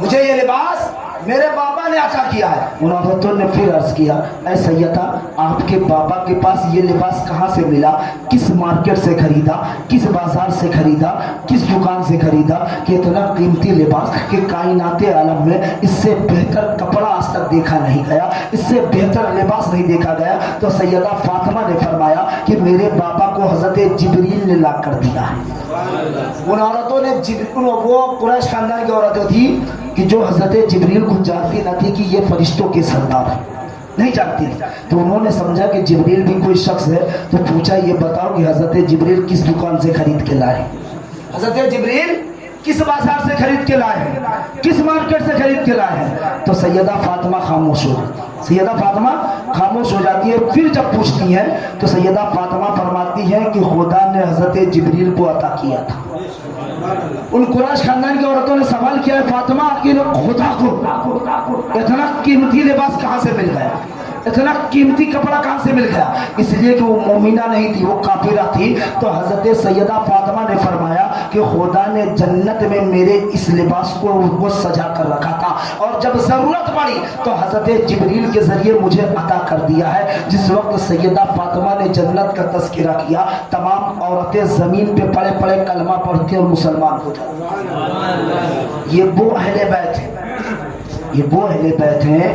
مجھے یہ لباس میرے بابا نے عطا کیا ہے۔ ان عورتوں نے پھر عرض کیا اے سیدہ آپ کے بابا کے پاس یہ لباس کہاں سے ملا، کس مارکیٹ سے خریدا، کس بازار سے خریدا، کس دکان سے خریدا کہ اتنا قیمتی لباس کہ کائنات عالم میں اس سے بہتر کپڑا آج تک دیکھا نہیں گیا، اس سے بہتر لباس نہیں دیکھا گیا۔ تو سیدہ فاطمہ نے فرمایا کہ میرے بابا کو حضرت جبریل نے لا کر دیا ہے، उन औरतों ने वो कुरैश खानदान की औरतें थी कि जो हजरत जिब्रील को जानती न थी कि ये फरिश्तों के सरदार है, नहीं जानती थी। तो उन्होंने समझा कि जिब्रील भी कोई शख्स है, तो पूछा ये बताओ कि हजरत जिब्रील किस दुकान से खरीद के लाए, हजरत जिब्रील किस बाजार से खरीद के लाए हैं, किस मार्केट से खरीद के लाए हैं। तो सैयदा फातिमा खामोश हो गई, सैयदा फातिमा खामोश हो जाती है। फिर जब पूछती है तो सैयदा फातिमा फरमाती है कि खुदा ने हजरत जिब्रील को अता किया था। उन कुरैश खानदान की औरतों ने सवाल किया है, फातिमा आखिर खुदा को इतना कीमती लिबास कहाँ से मिल गया, इतना कीमती कपड़ा कहाँ से मिल गया? इसलिए कि वो मोमिना नहीं थी, वो काफिरा थी। तो हजरत सैयदा फातिमा ने फरमाया कि खुदा ने जन्नत में मेरे इस लिबास को सजा कर रखा था, और जब जरूरत पड़ी तो हजरत जिब्रील के जरिए मुझे अता कर दिया है। जिस वक्त सैयदा फातिमा ने जन्नत का तस्करा किया, तमाम औरतें जमीन पे पड़े पड़े कलमा पढ़ती और मुसलमान हो जाती। ये वो अहले बैत है, ये वो अहले बैत हैं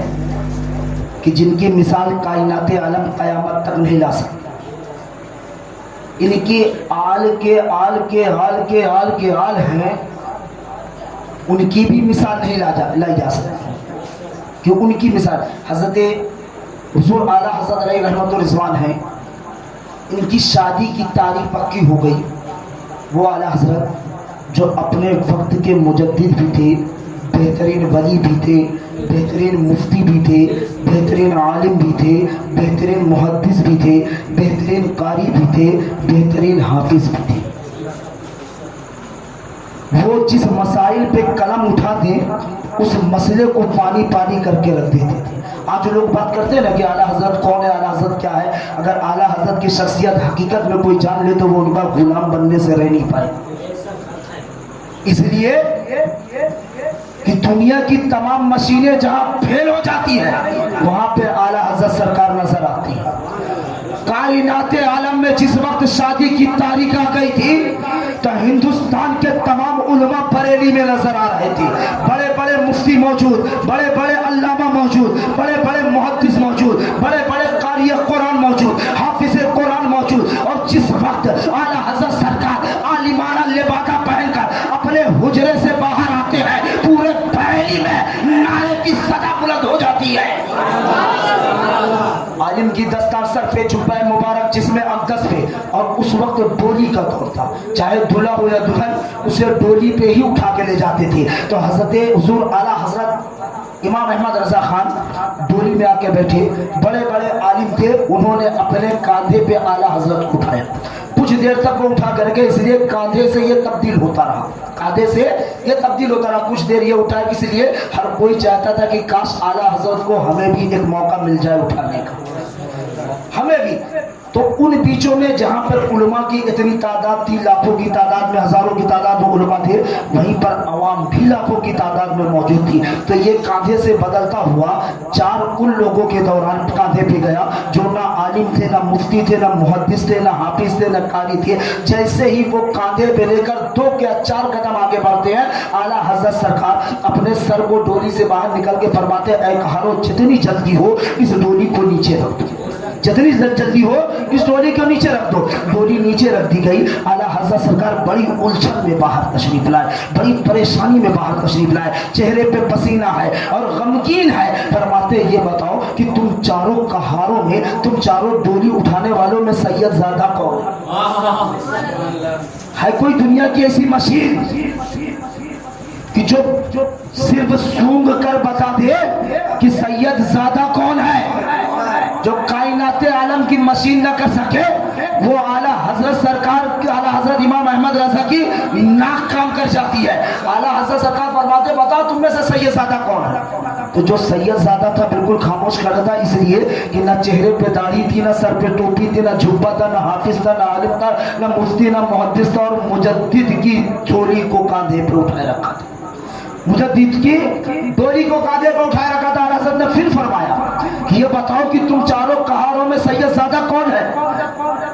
कि जिनकी मिसाल कायनात आलम क़यामत तक नहीं ला सकती। इनकी आल के आल के हाल के हाल के हाल हैं, उनकी भी मिसाल नहीं लाई जा सकती। क्यों? उनकी मिसाल हज़रत हुज़ूर आला हज़रत अलैहि रहमतुर रिज़वान हैं, इनकी शादी की तारीख पक्की हो गई। वो आला हज़रत जो अपने वक्त के मुजद्दिद भी थे, बेहतरीन वली भी थे, बेहतरीन मुफ्ती भी थे, बेहतरीन आलिम भी थे, बेहतरीन मुहद्दिस भी थे, बेहतरीन कारी भी थे, बेहतरीन हाफिज भी थे। वो जिस मसाइल पे कलम उठाते उस मसले को पानी पानी करके रख देते थे। आज लोग बात करते हैं ना कि आला हजरत कौन है, आला हजरत क्या है। अगर आला हजरत की शख्सियत हकीकत में कोई जान ले तो वो उनका गुलाम बनने से रह नहीं पाए। इसलिए कि दुनिया की तमाम मशीनें जहां फेल हो जाती है वहां पे आला हजरत सरकार नजर आती है। कायनात आलम में जिस वक्त शादी की तारीख आ गई थी तो हिंदुस्तान के तमाम उलमा बरेली में नजर आ रहे थे। बड़े बड़े मुफ्ती मौजूद, बड़े बड़े अल्लामा मौजूद, बड़े बड़े मुहद्दिस मौजूद, बड़े बड़े कारी कुरान मौजूद, हाफिज कुरान मौजूद। और जिस वक्त आला हजरत सरकार आलिमाना लिबासा पहनकर अपने हुजरे से बाहर आते हैं, पूरे बरेली में नारे की सदा बुलंद हो जाती है। आलिम की दस्तार सर पे, जुब्बा मुबारक जिसमें अक़दस पे, और उस वक्त डोली का दौर था। चाहे दूल्हा हो या दुल्हन, उसे डोली पे ही उठा के ले जाते थे। तो हजरत हुजूर आला हजरत इमाम अहमद रजा खान डोली में आके बैठे, बड़े बड़े आलिम थे, उन्होंने अपने कांधे पे आला हजरत को उठाया। कुछ देर तक वो उठा करके, इसलिए कांधे से ये तब्दील होता रहा, कांधे से ये तब्दील होता रहा। कुछ देर ये उठाया, इसलिए हर कोई चाहता था कि काश आला हजरत को हमें भी एक मौका मिल जाए उठाने का, हमें भी। तो उन बीचों में जहां पर उलमा की इतनी तादाद थी, लाखों की तादाद में, हजारों की तादाद में उलमा थे, वहीं पर अवाम भी लाखों की तादाद में मौजूद थी। तो ये कांधे से बदलता हुआ चार उन लोगों के दौरान कांधे पे गया जो ना आलिम थे, ना मुफ्ती थे, ना मुहद्दिस थे, ना हाफिज थे, ना कारी थे। जैसे ही वो कांधे पे लेकर 2 या 4 कदम आगे बढ़ते हैं, आला हजरत सरकार अपने सर को डोली से बाहर निकल के फरमाते, ऐ कहारो जितनी जल्दी हो इस डोली को नीचे रख दो, जितनी जल्दी हो इस डोली को नीचे रख दो। डोली नीचे रख दी गई। आला हजरत सरकार बड़ी उलझन में बाहर तशरीफ लाए, बड़ी परेशानी में बाहर तशरीफ लाए, चेहरे पे पसीना है और गमगीन है। फरमाते ये बताओ कि तुम चारों कहारों में, तुम चारों डोली उठाने वालों में सैयद ज़ादा कौन है? कोई दुनिया की ऐसी मशीन कि जो सिर्फ सूंघ कर बता दे कि सैयद ज़ादा कौन है? जो कायनात आलम की मशीन न कर सके, वो आला हजरत सरकार, आला हजरत इमाम अहमद रजा की नाक काम कर जाती है। आला हजरत सरकार फरमाते, बताओ तुम में से सैयद ज़ादा कौन है? तो जो सैयद ज़ादा था बिल्कुल खामोश खड़ा था, इसलिए कि ना चेहरे पे दाढ़ी थी, ना सर पे टोपी थी, ना जुब्बा था, ना हाफिज था, ना आलिम था, ना मुफ्ती, ना मुहद्दिस था, और मुजद्दिद की झोली को कांधे पे उठाए रखा था। मुजद्दिद की डोली को कांधे पे उठाए रखा था। आला हजरत ने फिर फरमाया कि ये बताओ कि तुम चारों कहारों में सैयद ज़ादा कौन है?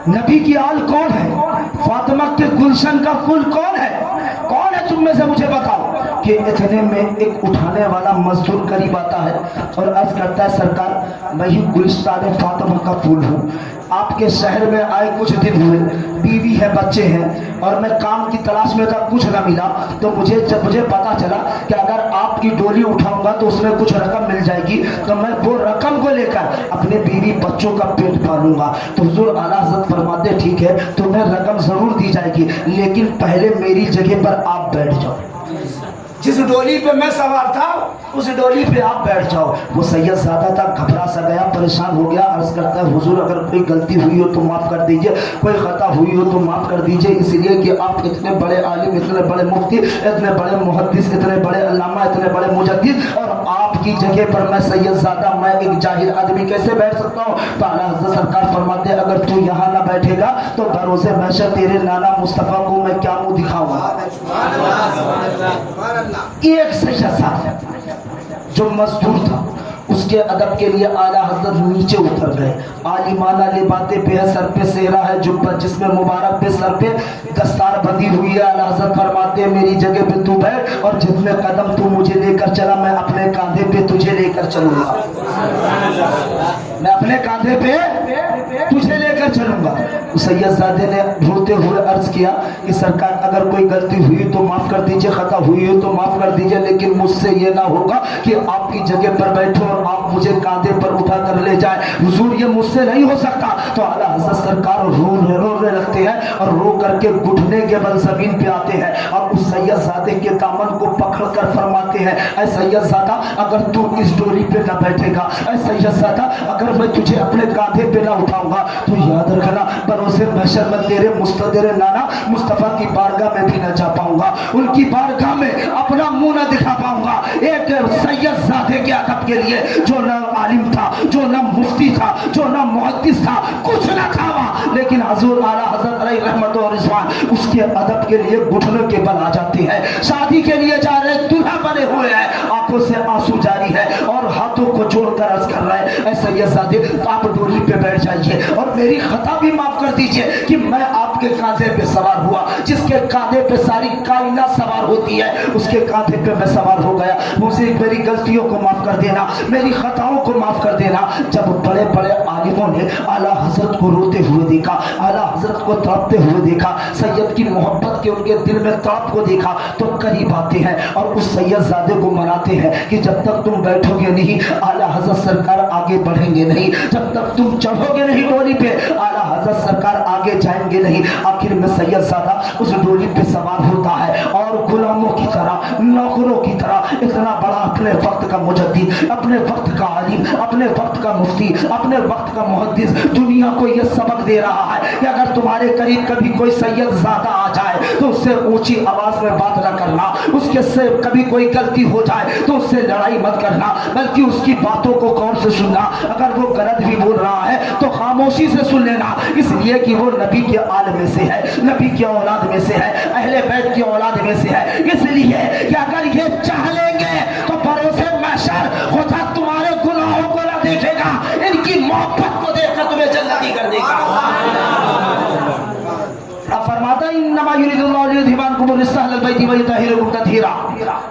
नबी की आल कौन है? फातिमा के गुलशन का फूल कौन है? कौन है तुम में से, मुझे बताओ। कि इतने में एक उठाने वाला मजदूर करीब आता है और अर्ज करता है, सरकार मैं ही गुलिस्तान फातिमा का फूल हूँ, آپ کے شہر میں آئے کچھ دن ہوئے، بیوی ہے، بچے ہیں، اور میں کام کی تلاش میں تھا، کچھ نہ ملا، تو جب مجھے پتا چلا کہ اگر آپ کی ڈولی اٹھاؤں گا تو اس میں کچھ رقم مل جائے گی، تو میں وہ رقم کو لے کر اپنے بیوی بچوں کا پیٹ پالوں گا۔ تو حضور اعلیٰ حضرت فرماتے ٹھیک ہے تمہیں رقم ضرور دی جائے گی، لیکن پہلے میری جگہ پر آپ بیٹھ جاؤ، جس ڈولی پہ میں سوار تھا اس ڈولی پہ آپ بیٹھ جاؤ۔ وہ سید زادہ تھا، گھبرا سا گیا، پریشان ہو گیا، عرض کرتا ہے حضور اگر کوئی غلطی ہوئی ہو تو معاف کر دیجئے، کوئی خطا ہوئی ہو تو معاف کر دیجئے، اس لیے کہ آپ اتنے بڑے عالم، اتنے بڑے مفتی، اتنے بڑے محدث، اتنے بڑے علامہ، اتنے بڑے مجدد، اور آپ کی جگہ پر میں سید زادہ، میں ایک جاہل آدمی کیسے بیٹھ سکتا ہوں؟ تو اعلیٰ حضرت سرکار فرماتے ہیں اگر تو یہاں نہ بیٹھے گا تو بروز محشر تیرے نانا مصطفیٰ کو میں کیا منہ دکھاؤں گا۔ ایک سید صاحب جو مزدور تھا، اس کے ادب کے لیے اعلیٰ حضرت نیچے اتر گئے، عالمانہ لباسیں پہ ہے، سر پہ سہرا ہے، جبہ جس میں مبارک پہ سر پہ دستار بندھی ہوئی ہے۔ اعلیٰ حضرت فرماتے ہیں میری جگہ پہ تو بیٹھ، اور جتنے قدم تو مجھے لے کر چلا میں اپنے کاندھے پہ تجھے لے کر چلوں گا، میں اپنے کاندھے پہ تجھے لے کر چلوں گا۔ سید زادے نے روتے ہوئے عرض کیا کہ سرکار اگر کوئی غلطی ہوئی تو معاف کر دیجئے، خطا ہوئی ہو تو معاف کر دیجئے، لیکن مجھ سے یہ نہ ہوگا کہ آپ کی جگہ پر بیٹھو اور آپ مجھے کاندھے پر اٹھا کر لے جائیں، حضور یہ مجھ سے نہیں ہو سکتا۔ تو اعلیٰ حضرت سرکار رونے لگتے ہیں، اور رو کر کے گھٹنے کے بل زمین پہ آتے ہیں، اور اس سید زادے کے دامن کو پکڑ کر فرماتے ہیں اے سید زادہ اگر تو اس ڈولی پہ نہ بیٹھے گا، اے سید زادہ اگر میں تجھے اپنے کاندھے پہ نہ اٹھاؤں گا تو یاد رکھنا بروز محشر میں تیرے نانا مصطفیٰ کی بارگاہ میں بھی نہ جا پاؤں گا، ان کی بارگاہ میں اپنا منہ نہ دکھا پاؤں گا۔ ایک سید زادے کے ادب کے لیے جو نہ عالم تھا، جو نہ مفتی تھا، جو نہ محدث تھا، کچھ نہ تھا وہاں، لیکن حضور اعلیٰ حضرت علیہ رحمت و رضوان اس کے ادب کے لیے گھٹنوں کے بل آ جاتے ہیں۔ شادی کے لیے جا رہے، دلہا بنے ہوئے ہیں، آنکھوں سے آنسو جاری ہے، اور ہاتھوں کو جوڑ کر عرض کر رہے ہیں اے سید زادے آپ ڈولی پہ بیٹھ جائیے، اور میری خطا بھی معاف کر دیجئے کہ میں آپ کے کاندھے پہ سوار ہوا، جس کے کاندھے پہ ساری کائنات سوار ہوتی ہے اس کے کاندھے پہ میں سوار ہو گیا، مجھے میری غلطیوں کو معاف کر دینا، میری خطاؤں کو معاف کر دینا۔ جب بڑے بڑے عالموں نے اعلیٰ حضرت کو روتے ہوئے دیکھا، اعلیٰ حضرت کو تڑپتے ہوئے دیکھا، سید کی محبت کے ان کے دل میں تڑپ کو دیکھا، تو قریب آتے ہیں اور اس سید زادے کو مناتے ہیں کہ جب تک تم بیٹھو گے نہیں اعلیٰ حضرت سرکار آگے بڑھیں گے نہیں، جب تک تم چڑھو گے نہیں ڈولی پہ اعلیٰ حضرت سرکار آگے جائیں گے نہیں۔ آخر میں سید زادہ اس ڈولی پہ سوار ہوتا ہے، اور غلاموں کی طرح، نوکروں کی طرح، اتنا بڑا اپنے وقت کا مجدد، اپنے وقت کا عالم، اپنے وقت کا مفتی، اپنے وقت کا محدث دنیا کو یہ سبق دے رہا ہے کہ اگر تمہارے قریب کبھی کوئی سید زادہ آ جائے تو اس سے اونچی آواز میں بات نہ کرنا، اس کے سے کبھی کوئی غلطی ہو جائے تو اس سے لڑائی مت کرنا، بلکہ اس کی باتوں کو غور سے سننا، اگر وہ غلط بھی بول رہا ہے تو خاموشی سے سن لینا، اس لیے کہ وہ نبی کے آل میں سے ہے، نبی کی اولاد میں سے ہے، اہل بیت کی اولاد میں سے ہے، اس لیے کہ اگر یہ چاہ لیں گے تو بروز محشر خدا تمہارے گناہوں کو نہ دیکھے گا، ان کی محبت کو دیکھ کر تمہیں جنتی کر دے گا۔ اب فرماتا ہے انما یرید اللہ لیذھب عنکم الرجس اہل البیت ویطہرکم تطہیرا،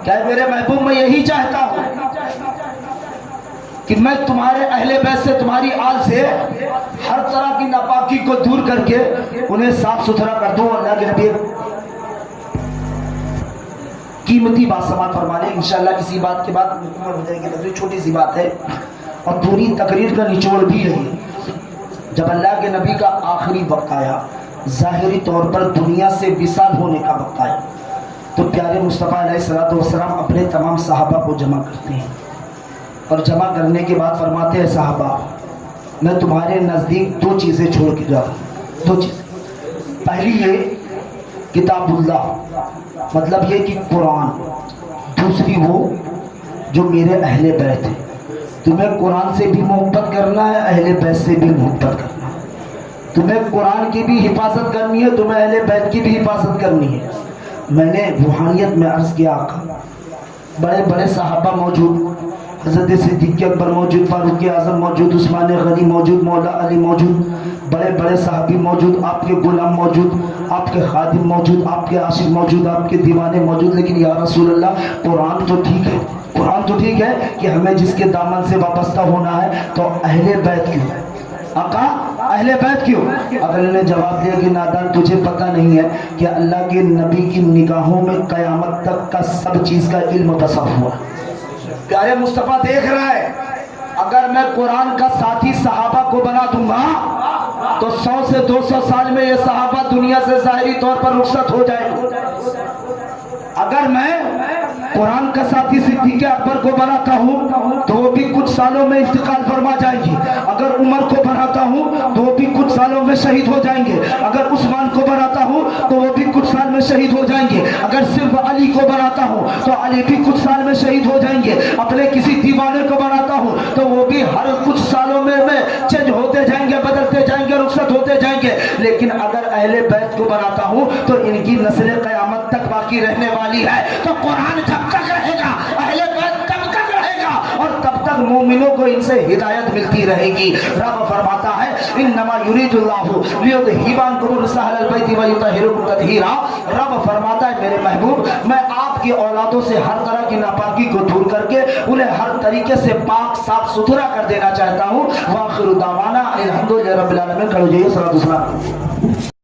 کہ میرے محبوب میں یہی چاہتا ہوں کہ میں تمہارے اہل بیت سے، تمہاری آل سے ہر طرح کی ناپاکی کو دور کر کے انہیں صاف ستھرا کر دوں۔ اللہ کے نبی قیمتی بات سماعت فرما لیں، انشاءاللہ اسی بات کے بعد مکمل ہو جائے گی تقریر، چھوٹی سی بات ہے اور پوری تقریر کا نچوڑ بھی یہی ہے۔ جب اللہ کے نبی کا آخری وقت آیا، ظاہری طور پر دنیا سے وصال ہونے کا وقت آیا، تو پیارے مصطفیٰ علیہ الصلوۃ والسلام اپنے تمام صحابہ کو جمع کرتے ہیں، اور جمع کرنے کے بعد فرماتے ہیں صحابہ میں تمہارے نزدیک دو چیزیں چھوڑ کے جا رہا ہوں، دو چیزیں۔ پہلی یہ کتاب اللہ، مطلب یہ کہ قرآن، دوسری وہ جو میرے اہل بیت ہیں۔ تمہیں قرآن سے بھی محبت کرنا ہے، اہل بیت سے بھی محبت کرنا ہے، تمہیں قرآن کی بھی حفاظت کرنی ہے، تمہیں اہل بیت کی بھی حفاظت کرنی ہے۔ میں نے روحانیت میں عرض کیا آقا، بڑے بڑے صحابہ موجود، حضرت صدیق اکبر موجود، فاروق اعظم موجود، عثمان غنی موجود، مولا علی موجود، بڑے بڑے صحابی موجود، آپ کے غلام موجود، آپ کے خادم موجود، آپ کے عاشق موجود، آپ کے دیوانے موجود، لیکن یا رسول اللہ قرآن تو ٹھیک ہے، قرآن تو ٹھیک ہے کہ ہمیں جس کے دامن سے وابستہ ہونا ہے، تو اہل بیت کیوں؟ आका अहले बैत क्यों? अगले ने जवाब दिया कि नादान तुझे पता नहीं है कि अल्लाह के नबी की निगाहों में कयामत तक का सब चीज का इल्म तसव्वुर हुआ। प्यारे मुस्तफा देख रहा है, अगर मैं कुरान का साथी सहाबा को बना दूंगा तो 100 से 200 साल में ये सहाबा दुनिया से ज़ाहिरी तौर पर रुखसत हो जाएंगे। अगर मैं कुरान का साथी सिद्दीक़ अकबर को बनाता हूँ तो वो भी कुछ सालों में इंतकाल फरमा जाएंगे। अगर उमर को बनाता हूँ तो वो भी कुछ सालों में शहीद हो जाएंगे। अगर उस्मान को बनाता हूँ तो वो भी कुछ साल में शहीद हो जाएंगे। अगर सिर्फ अली को बनाता हूँ तो अली भी कुछ साल में शहीद हो जाएंगे। अपने किसी दीवाने को बनाता हूँ तो वो भी हर कुछ सालों में चेंज होते जाएंगे, बदलते जाएंगे, रुखसत होते जाएंगे। लेकिन अगर अहले बैत को बनाता हूँ तो इनकी नस्ल क़यामत तक बाकी रहने वाली है। तो कुरान जब तक रहेगा, अहले बैत तब तक रहेगा और तब तक मोमिनों को इनसे हिदायत मिलती रहेगी। रब फरमाता है इन्नमा युरीदुल्लाहु लियुज़हिबा अन्कुम अहलल बैति व युतहिरुकुम तत्हीरा। रब फरमाता है मेरे महबूब, मैं आपकी औलादों से हर तरह की नापाकी को दूर करके उन्हें हर तरीके से पाक साफ सुथरा कर देना चाहता हूँ। व आखिरु दावाना अल्हम्दुलिल्लाहि रब्बिल आलमीन। करो जी सलातो सलाम।